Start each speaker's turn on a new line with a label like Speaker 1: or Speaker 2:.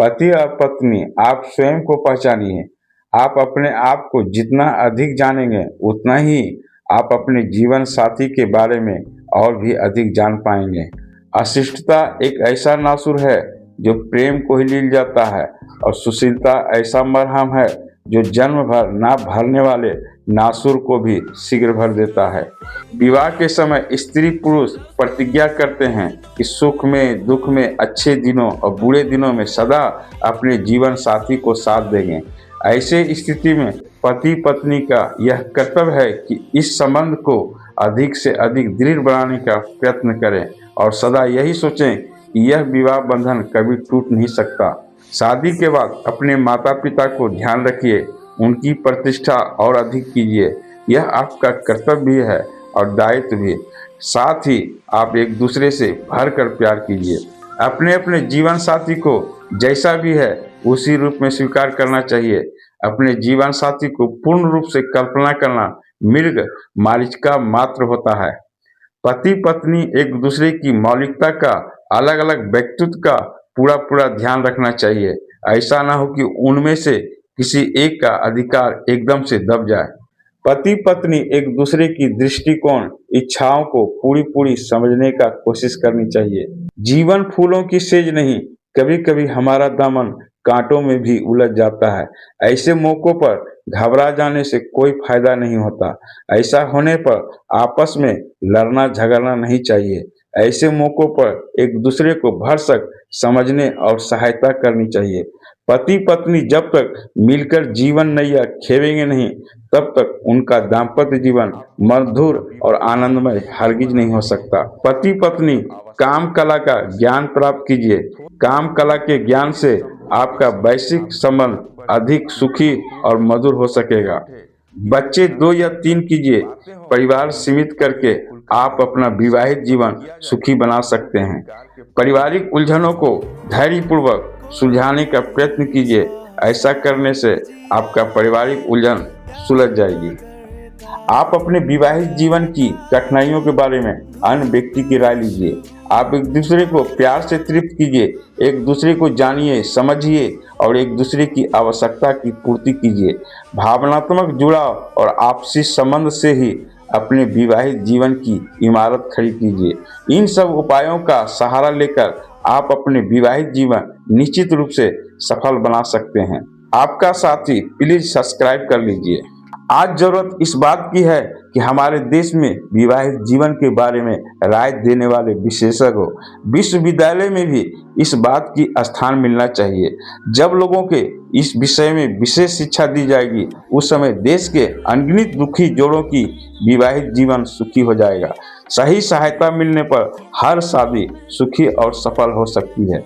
Speaker 1: पति और पत्नी, आप स्वयं को पहचानिए। आप अपने आप को जितना अधिक जानेंगे, उतना ही आप अपने जीवन साथी के बारे में और भी अधिक जान पाएंगे। अशिष्टता एक ऐसा नासुर है जो प्रेम को ही लील जाता है, और सुशीलता ऐसा मरहम है जो जन्म भर ना भरने वाले नासुर को भी शीघ्र भर देता है। विवाह के समय स्त्री पुरुष प्रतिज्ञा करते हैं कि सुख में, दुख में, अच्छे दिनों और बुरे दिनों में सदा अपने जीवन साथी को साथ देंगे। ऐसे स्थिति में पति पत्नी का यह कर्तव्य है कि इस संबंध को अधिक से अधिक दृढ़ बनाने का प्रयत्न करें और सदा यही सोचें कि यह विवाह बंधन कभी टूट नहीं सकता। शादी के बाद अपने माता पिता को ध्यान रखिए, उनकी प्रतिष्ठा और अधिक कीजिए। यह आपका कर्तव्य भी है और दायित्व भी। साथ ही आप एक दूसरे से भर कर प्यार कीजिए। अपने अपने जीवन साथी को जैसा भी है उसी रूप में स्वीकार करना चाहिए। अपने जीवन साथी को पूर्ण रूप से कल्पना करना मृग मारीचिका मात्र होता है। पति पत्नी एक दूसरे की मौलिकता का, अलग अलग व्यक्तित्व का पूरा ध्यान रखना चाहिए। ऐसा ना हो कि उनमें से किसी एक का अधिकार एकदम से दब जाए। पति पत्नी एक दूसरे की दृष्टिकोण, इच्छाओं को पूरी समझने का कोशिश करनी चाहिए। जीवन फूलों की सेज नहीं, कभी कभी हमारा दामन कांटों में भी उलझ जाता है। ऐसे मौकों पर घबरा जाने से कोई फायदा नहीं होता। ऐसा होने पर आपस में लड़ना झगड़ना नहीं चाहिए। ऐसे मौकों पर एक दूसरे को भरसक समझने और सहायता करनी चाहिए। पति पत्नी जब तक मिलकर जीवन नैया खेवेंगे नहीं, तब तक उनका दाम्पत्य जीवन मधुर और आनंदमय हरगिज नहीं हो सकता। पति पत्नी काम कला का ज्ञान प्राप्त कीजिए। काम कला के ज्ञान से आपका वैश्विक संबंध अधिक सुखी और मधुर हो सकेगा। बच्चे 2 या 3 कीजिए। परिवार सीमित करके आप अपना विवाहित जीवन सुखी बना सकते हैं। पारिवारिक उलझनों को धैर्यपूर्वक सुलझाने का प्रयत्न कीजिए। ऐसा करने से आपका पारिवारिक उलझन सुलझ जाएगी। आप अपने विवाहित जीवन की कठिनाइयों के बारे में अन्य व्यक्ति की राय लीजिए। आप एक दूसरे को प्यार से तृप्त कीजिए, एक दूसरे को जानिए, समझिए और एक दूसरे की आवश्यकता की पूर्ति कीजिए। भावनात्मक जुड़ाव और आपसी संबंध से ही अपने विवाहित जीवन की इमारत खड़ी कीजिए। इन सब उपायों का सहारा लेकर आप अपने विवाहित जीवन निश्चित रूप से सफल बना सकते हैं। आपका साथी प्लीज सब्सक्राइब कर लीजिए। आज जरूरत इस बात की है कि हमारे देश में विवाहित जीवन के बारे में राय देने वाले विशेषज्ञ विश्वविद्यालय में भी इस बात की स्थान मिलना चाहिए। जब लोगों के इस विषय में विशेष शिक्षा दी जाएगी, उस समय देश के अनगिनत दुखी जोड़ों की विवाहित जीवन सुखी हो जाएगा। सही सहायता मिलने पर हर शादी सुखी और सफल हो सकती है।